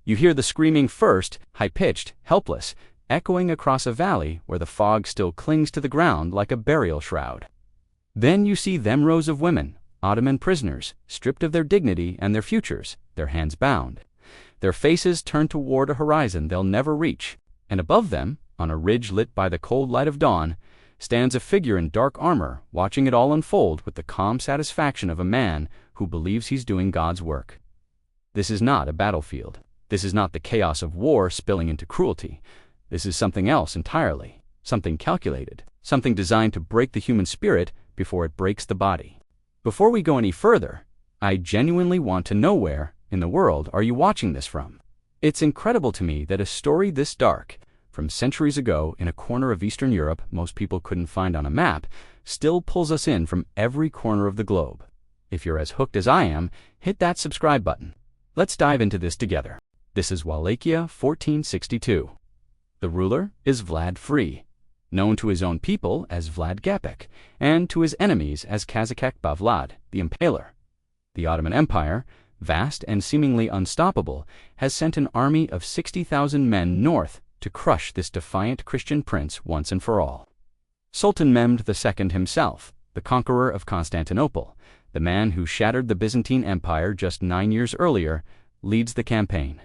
You hear the screaming first, high-pitched, helpless, echoing across a valley where the fog still clings to the ground like a burial shroud. Then you see them rows of women, Ottoman prisoners, stripped of their dignity and their futures, their hands bound. Their faces turned toward a horizon they'll never reach, and above them, on a ridge lit by the cold light of dawn, stands a figure in dark armor, watching it all unfold with the calm satisfaction of a man who believes he's doing God's work. This is not a battlefield. This is not the chaos of war spilling into cruelty. This is something else entirely, something calculated, something designed to break the human spirit before it breaks the body. Before we go any further, I genuinely want to know where, in the world, are you watching this from? It's incredible to me that a story this dark, from centuries ago in a corner of Eastern Europe most people couldn't find on a map, still pulls us in from every corner of the globe. If you're as hooked as I am, hit that subscribe button. Let's dive into this together. This is Wallachia 1462. The ruler is Vlad Free, known to his own people as Vlad Gapek, and to his enemies as Kazakek Vlad the Impaler. The Ottoman Empire, vast and seemingly unstoppable, has sent an army of 60,000 men north to crush this defiant Christian prince once and for all. Sultan Mehmed II himself, the conqueror of Constantinople, the man who shattered the Byzantine Empire just 9 years earlier, leads the campaign.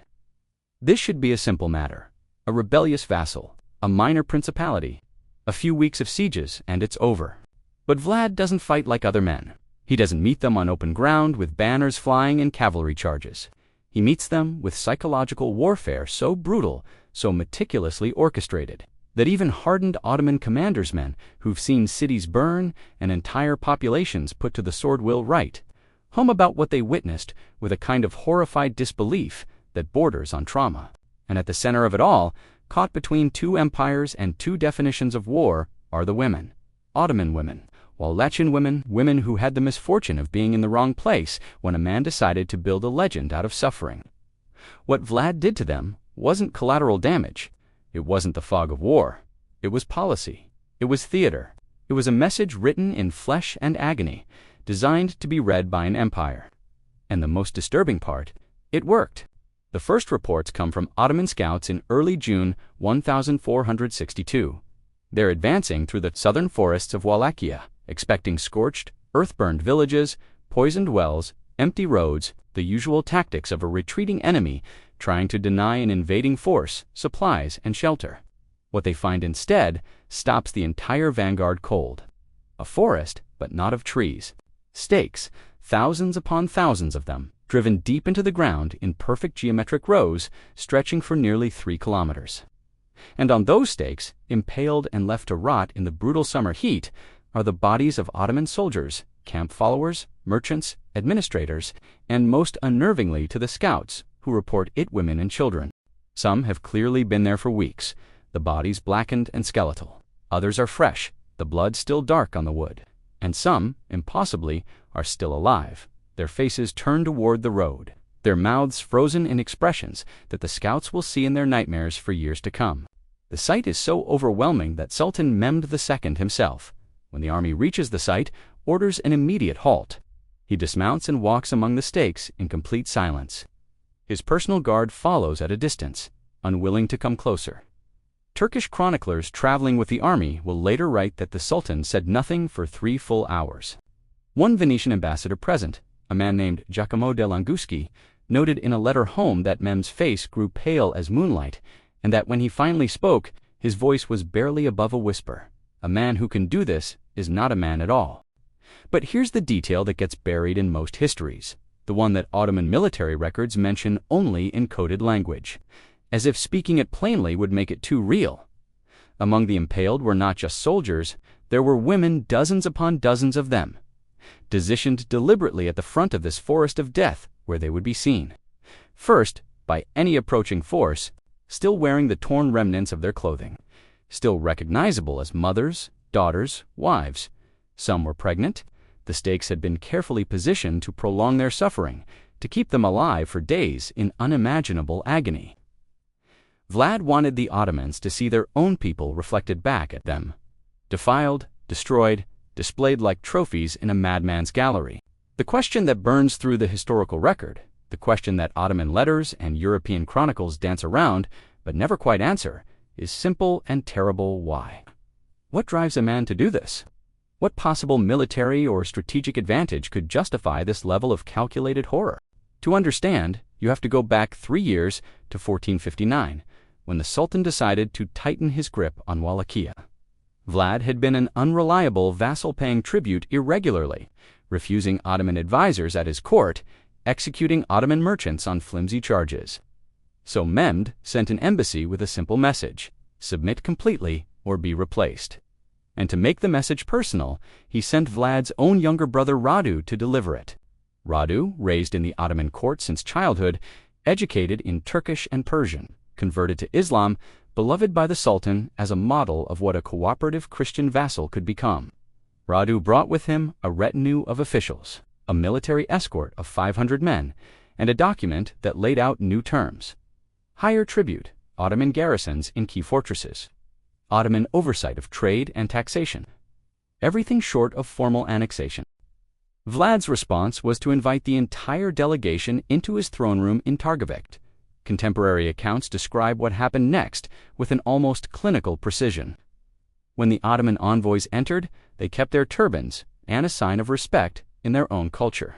This should be a simple matter. A rebellious vassal, a minor principality, a few weeks of sieges, and it's over. But Vlad doesn't fight like other men. He doesn't meet them on open ground with banners flying and cavalry charges. He meets them with psychological warfare so brutal, so meticulously orchestrated, that even hardened Ottoman commanders' men who've seen cities burn and entire populations put to the sword will write home about what they witnessed with a kind of horrified disbelief that borders on trauma. And at the center of it all, caught between two empires and two definitions of war, are the women. Ottoman women, Wallachian women, women who had the misfortune of being in the wrong place when a man decided to build a legend out of suffering. What Vlad did to them wasn't collateral damage. It wasn't the fog of war. It was policy. It was theater. It was a message written in flesh and agony, designed to be read by an empire. And the most disturbing part, it worked. The first reports come from Ottoman scouts in early June 1462. They're advancing through the southern forests of Wallachia, expecting scorched, earth-burned villages, poisoned wells, empty roads, the usual tactics of a retreating enemy trying to deny an invading force supplies and shelter. What they find instead stops the entire vanguard cold. A forest, but not of trees. Stakes, thousands upon thousands of them, driven deep into the ground in perfect geometric rows, stretching for nearly 3 kilometers. And on those stakes, impaled and left to rot in the brutal summer heat, are the bodies of Ottoman soldiers, camp followers, merchants, administrators, and most unnervingly to the scouts, who report it women and children. Some have clearly been there for weeks, the bodies blackened and skeletal. Others are fresh, the blood still dark on the wood. And some, impossibly, are still alive, their faces turned toward the road, their mouths frozen in expressions that the scouts will see in their nightmares for years to come. The sight is so overwhelming that Sultan Mehmed II himself, when the army reaches the site, orders an immediate halt. He dismounts and walks among the stakes in complete silence. His personal guard follows at a distance, unwilling to come closer. Turkish chroniclers traveling with the army will later write that the Sultan said nothing for 3 full hours. One Venetian ambassador present, a man named Giacomo de Languschi, noted in a letter home that Mehmed's face grew pale as moonlight, and that when he finally spoke, his voice was barely above a whisper. A man who can do this is not a man at all. But here's the detail that gets buried in most histories, the one that Ottoman military records mention only in coded language, as if speaking it plainly would make it too real. Among the impaled were not just soldiers, there were women, dozens upon dozens of them, positioned deliberately at the front of this forest of death where they would be seen. First, by any approaching force, still wearing the torn remnants of their clothing, still recognizable as mothers, daughters, wives. Some were pregnant. The stakes had been carefully positioned to prolong their suffering, to keep them alive for days in unimaginable agony. Vlad wanted the Ottomans to see their own people reflected back at them, defiled, destroyed, displayed like trophies in a madman's gallery. The question that burns through the historical record, The question that Ottoman letters and European chronicles dance around, but never quite answer, is simple and terrible: why? What drives a man to do this? What possible military or strategic advantage could justify this level of calculated horror? To understand, you have to go back 3 years to 1459, when the Sultan decided to tighten his grip on Wallachia. Vlad had been an unreliable vassal paying tribute irregularly, refusing Ottoman advisors at his court, executing Ottoman merchants on flimsy charges. So Mehmed sent an embassy with a simple message: submit completely or be replaced. And to make the message personal, he sent Vlad's own younger brother Radu to deliver it. Radu, raised in the Ottoman court since childhood, educated in Turkish and Persian, converted to Islam, beloved by the Sultan as a model of what a cooperative Christian vassal could become. Radu brought with him a retinue of officials, a military escort of 500 men, and a document that laid out new terms: higher tribute, Ottoman garrisons in key fortresses, Ottoman oversight of trade and taxation, everything short of formal annexation. Vlad's response was to invite the entire delegation into his throne room in Targovekt. Contemporary accounts describe what happened next with an almost clinical precision. When the Ottoman envoys entered, they kept their turbans, and a sign of respect in their own culture.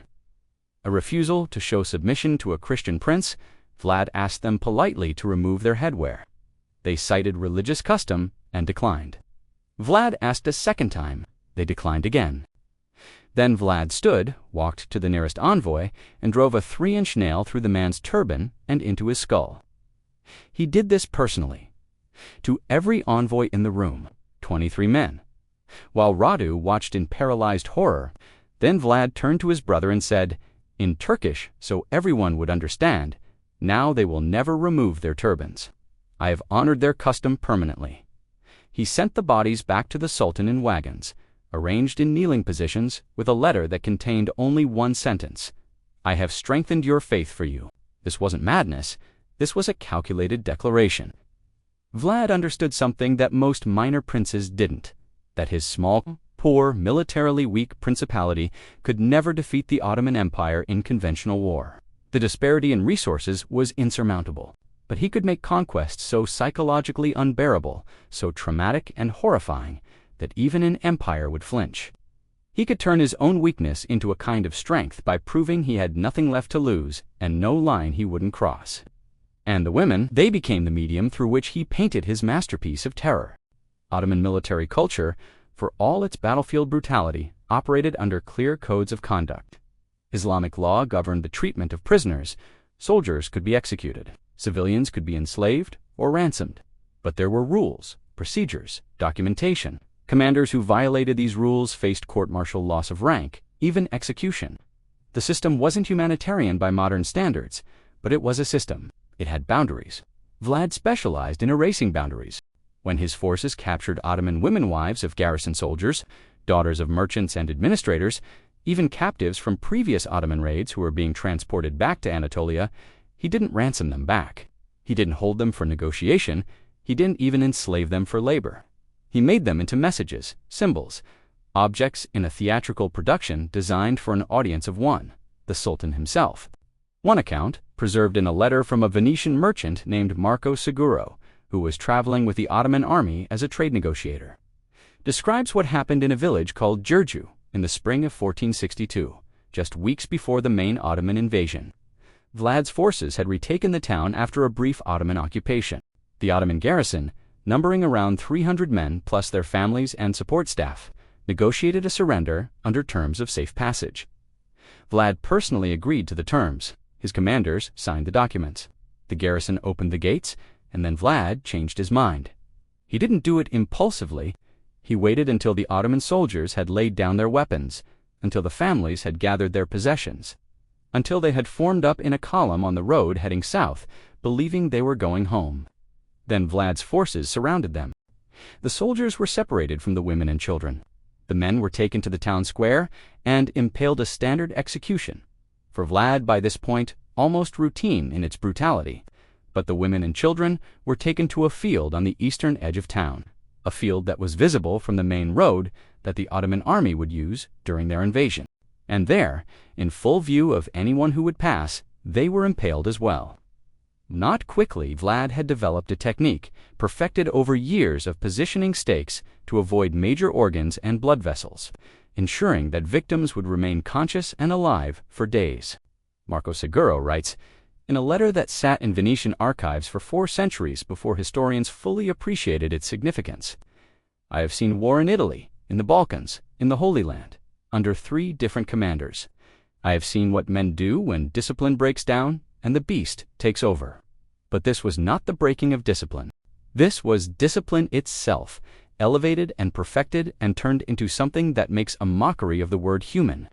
A refusal to show submission to a Christian prince, Vlad asked them politely to remove their headwear. They cited religious custom and declined. Vlad asked a second time. They declined again. Then Vlad stood, walked to the nearest envoy, and drove a 3-inch nail through the man's turban and into his skull. He did this personally, to every envoy in the room, 23 men. While Radu watched in paralyzed horror, then Vlad turned to his brother and said, in Turkish, so everyone would understand, now they will never remove their turbans. I have honored their custom permanently. He sent the bodies back to the Sultan in wagons, arranged in kneeling positions, with a letter that contained only one sentence: I have strengthened your faith for you. This wasn't madness. This was a calculated declaration. Vlad understood something that most minor princes didn't: that his small, poor, militarily weak principality could never defeat the Ottoman Empire in conventional war. The disparity in resources was insurmountable, but he could make conquests so psychologically unbearable, so traumatic and horrifying, that even an empire would flinch. He could turn his own weakness into a kind of strength by proving he had nothing left to lose and no line he wouldn't cross. And the women, they became the medium through which he painted his masterpiece of terror. Ottoman military culture, for all its battlefield brutality, operated under clear codes of conduct. Islamic law governed the treatment of prisoners. Soldiers could be executed. Civilians could be enslaved or ransomed. But there were rules, procedures, documentation. Commanders who violated these rules faced court-martial loss of rank, even execution. The system wasn't humanitarian by modern standards, but it was a system. It had boundaries. Vlad specialized in erasing boundaries. When his forces captured Ottoman women wives of garrison soldiers, daughters of merchants and administrators, even captives from previous Ottoman raids who were being transported back to Anatolia, he didn't ransom them back. He didn't hold them for negotiation. He didn't even enslave them for labor. He made them into messages, symbols, objects in a theatrical production designed for an audience of one, the Sultan himself. One account, preserved in a letter from a Venetian merchant named Marco Seguro, who was traveling with the Ottoman army as a trade negotiator, describes what happened in a village called Giurgiu in the spring of 1462, just weeks before the main Ottoman invasion. Vlad's forces had retaken the town after a brief Ottoman occupation. The Ottoman garrison, numbering around 300 men plus their families and support staff, negotiated a surrender under terms of safe passage. Vlad personally agreed to the terms. His commanders signed the documents. The garrison opened the gates, and then Vlad changed his mind. He didn't do it impulsively. He waited until the Ottoman soldiers had laid down their weapons, until the families had gathered their possessions, until they had formed up in a column on the road heading south, believing they were going home. Then Vlad's forces surrounded them. The soldiers were separated from the women and children. The men were taken to the town square and impaled a standard execution. For Vlad, by this point, almost routine in its brutality. But the women and children were taken to a field on the eastern edge of town, a field that was visible from the main road that the Ottoman army would use during their invasion. And there, in full view of anyone who would pass, they were impaled as well. Not quickly, Vlad had developed a technique, perfected over years of positioning stakes to avoid major organs and blood vessels, ensuring that victims would remain conscious and alive for days. Marco Seguro writes, in a letter that sat in Venetian archives for 4 centuries before historians fully appreciated its significance, I have seen war in Italy, in the Balkans, in the Holy Land, under 3 different commanders. I have seen what men do when discipline breaks down and the beast takes over. But this was not the breaking of discipline. This was discipline itself, elevated and perfected and turned into something that makes a mockery of the word human.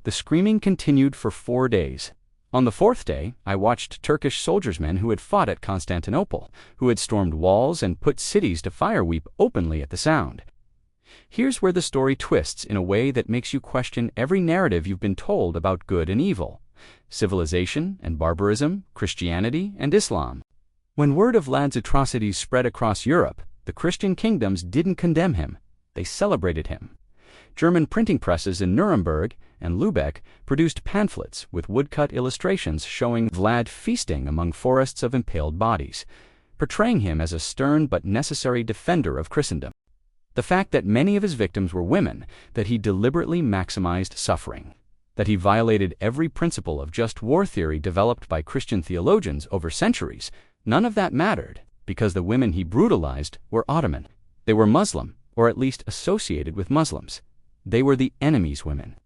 The screaming continued for 4 days. On the 4th day, I watched Turkish soldiersmen who had fought at Constantinople, who had stormed walls and put cities to fire, weep openly at the sound. Here's where the story twists in a way that makes you question every narrative you've been told about good and evil, civilization and barbarism, Christianity and Islam. When word of Vlad's atrocities spread across Europe, the Christian kingdoms didn't condemn him, they celebrated him. German printing presses in Nuremberg and Lübeck produced pamphlets with woodcut illustrations showing Vlad feasting among forests of impaled bodies, portraying him as a stern but necessary defender of Christendom. The fact that many of his victims were women, that he deliberately maximized suffering, that he violated every principle of just war theory developed by Christian theologians over centuries, none of that mattered, because the women he brutalized were Ottoman. They were Muslim, or at least associated with Muslims. They were the enemy's women.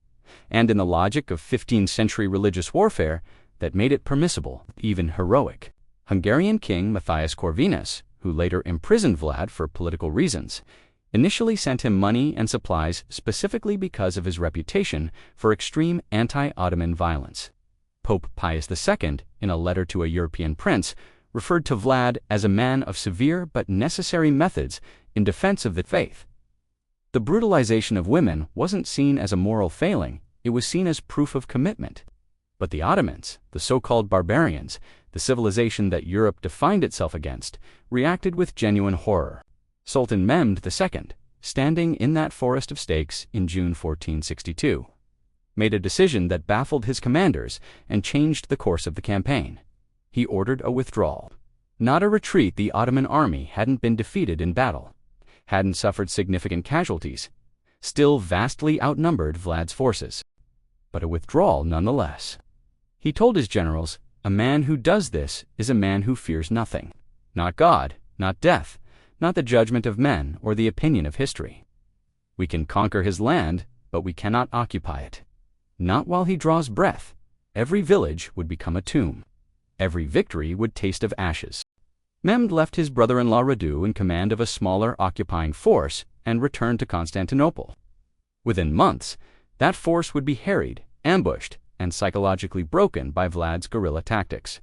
And in the logic of 15th century religious warfare, that made it permissible, even heroic. Hungarian King Matthias Corvinus, who later imprisoned Vlad for political reasons, initially sent him money and supplies specifically because of his reputation for extreme anti-Ottoman violence. Pope Pius II, in a letter to a European prince, referred to Vlad as a man of severe but necessary methods in defense of the faith. The brutalization of women wasn't seen as a moral failing, it was seen as proof of commitment. But the Ottomans, the so-called barbarians, the civilization that Europe defined itself against, reacted with genuine horror. Sultan Mehmed II, standing in that forest of stakes in June 1462, made a decision that baffled his commanders and changed the course of the campaign. He ordered a withdrawal. Not a retreat. The Ottoman army hadn't been defeated in battle, hadn't suffered significant casualties, still vastly outnumbered Vlad's forces. But a withdrawal nonetheless. He told his generals, a man who does this is a man who fears nothing. Not God, not death, not the judgment of men or the opinion of history. We can conquer his land, but we cannot occupy it. Not while he draws breath. Every village would become a tomb. Every victory would taste of ashes. Mehmed left his brother-in-law Radu in command of a smaller occupying force and returned to Constantinople. Within months, that force would be harried, ambushed, and psychologically broken by Vlad's guerrilla tactics.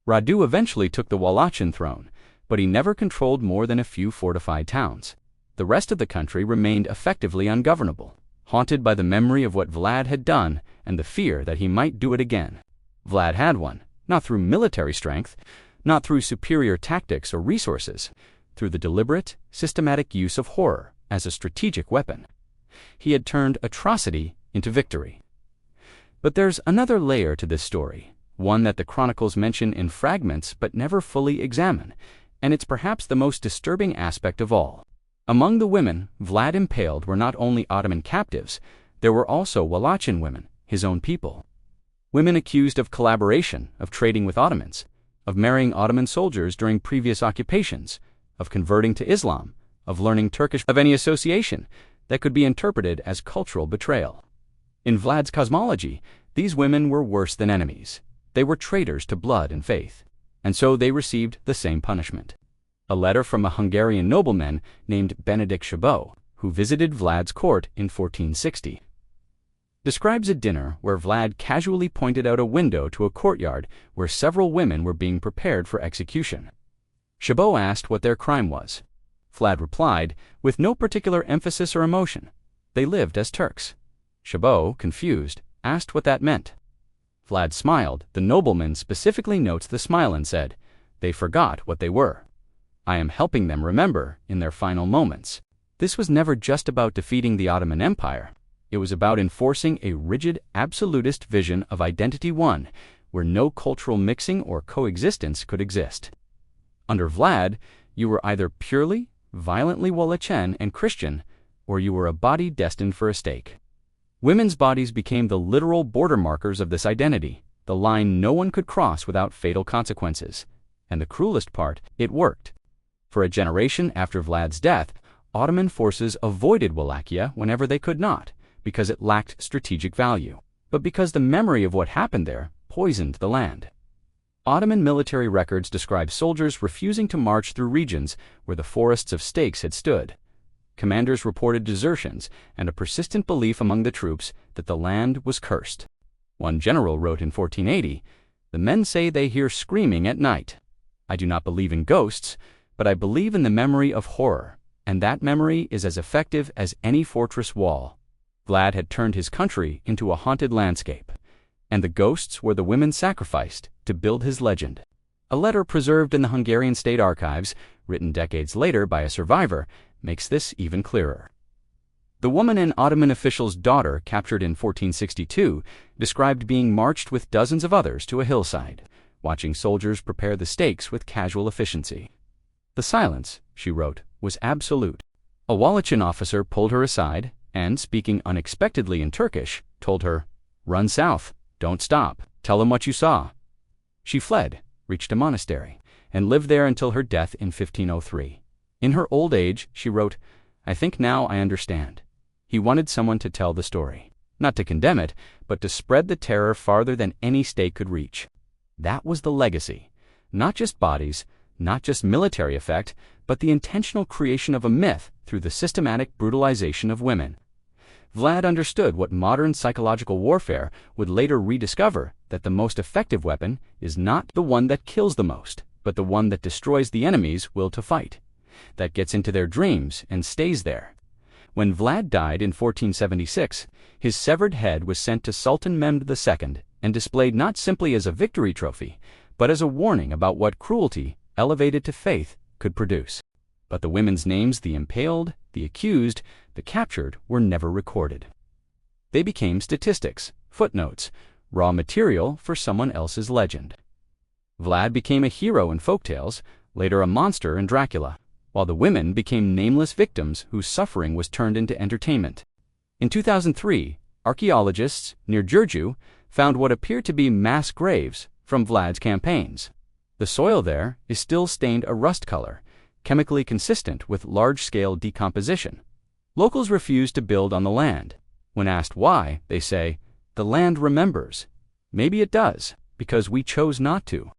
Radu eventually took the Wallachian throne, but he never controlled more than a few fortified towns. The rest of the country remained effectively ungovernable, haunted by the memory of what Vlad had done and the fear that he might do it again. Vlad had won, not through military strength, not through superior tactics or resources, through the deliberate, systematic use of horror as a strategic weapon. He had turned atrocity into victory. But there's another layer to this story, one that the chronicles mention in fragments but never fully examine, and it's perhaps the most disturbing aspect of all. Among the women Vlad impaled were not only Ottoman captives, there were also Wallachian women, his own people. Women accused of collaboration, of trading with Ottomans, of marrying Ottoman soldiers during previous occupations, of converting to Islam, of learning Turkish, of any association that could be interpreted as cultural betrayal. In Vlad's cosmology, these women were worse than enemies. They were traitors to blood and faith, and so they received the same punishment. A letter from a Hungarian nobleman named Benedict Chabot, who visited Vlad's court in 1460, describes a dinner where Vlad casually pointed out a window to a courtyard where several women were being prepared for execution. Chabot asked what their crime was. Vlad replied, with no particular emphasis or emotion, they lived as Turks. Chabot, confused, asked what that meant. Vlad smiled. The nobleman specifically notes the smile and said, they forgot what they were. I am helping them remember in their final moments. This was never just about defeating the Ottoman Empire. It was about enforcing a rigid, absolutist vision of identity, one where no cultural mixing or coexistence could exist. Under Vlad, you were either purely, violently Wallachian and Christian, or you were a body destined for a stake. Women's bodies became the literal border markers of this identity, the line no one could cross without fatal consequences. And the cruelest part, it worked. For a generation after Vlad's death, Ottoman forces avoided Wallachia whenever they could not, because it lacked strategic value, but because the memory of what happened there poisoned the land. Ottoman military records describe soldiers refusing to march through regions where the forests of stakes had stood. Commanders reported desertions and a persistent belief among the troops that the land was cursed. One general wrote in 1480, "The men say they hear screaming at night. I do not believe in ghosts, but I believe in the memory of horror, and that memory is as effective as any fortress wall." Vlad had turned his country into a haunted landscape, and the ghosts were the women sacrificed to build his legend. A letter preserved in the Hungarian state archives, written decades later by a survivor, makes this even clearer. The woman an Ottoman official's daughter, captured in 1462, described being marched with dozens of others to a hillside, watching soldiers prepare the stakes with casual efficiency. The silence, she wrote, was absolute. A Wallachian officer pulled her aside and, speaking unexpectedly in Turkish, told her, "Run south, don't stop, tell them what you saw." She fled, reached a monastery, and lived there until her death in 1503. In her old age, she wrote, "I think now I understand. He wanted someone to tell the story, not to condemn it, but to spread the terror farther than any state could reach." That was the legacy. Not just bodies, not just military effect, but the intentional creation of a myth through the systematic brutalization of women. Vlad understood what modern psychological warfare would later rediscover, that the most effective weapon is not the one that kills the most, but the one that destroys the enemy's will to fight, that gets into their dreams and stays there. When Vlad died in 1476, his severed head was sent to Sultan Mehmed II and displayed not simply as a victory trophy, but as a warning about what cruelty, elevated to faith, could produce. But the women's names, the impaled, the accused, the captured, were never recorded. They became statistics, footnotes, raw material for someone else's legend. Vlad became a hero in folktales, later a monster in Dracula, while the women became nameless victims whose suffering was turned into entertainment. In 2003, archaeologists near Giurgiu found what appeared to be mass graves from Vlad's campaigns. The soil there is still stained a rust color, chemically consistent with large-scale decomposition. Locals refuse to build on the land. When asked why, they say, "The land remembers." Maybe it does, because we chose not to.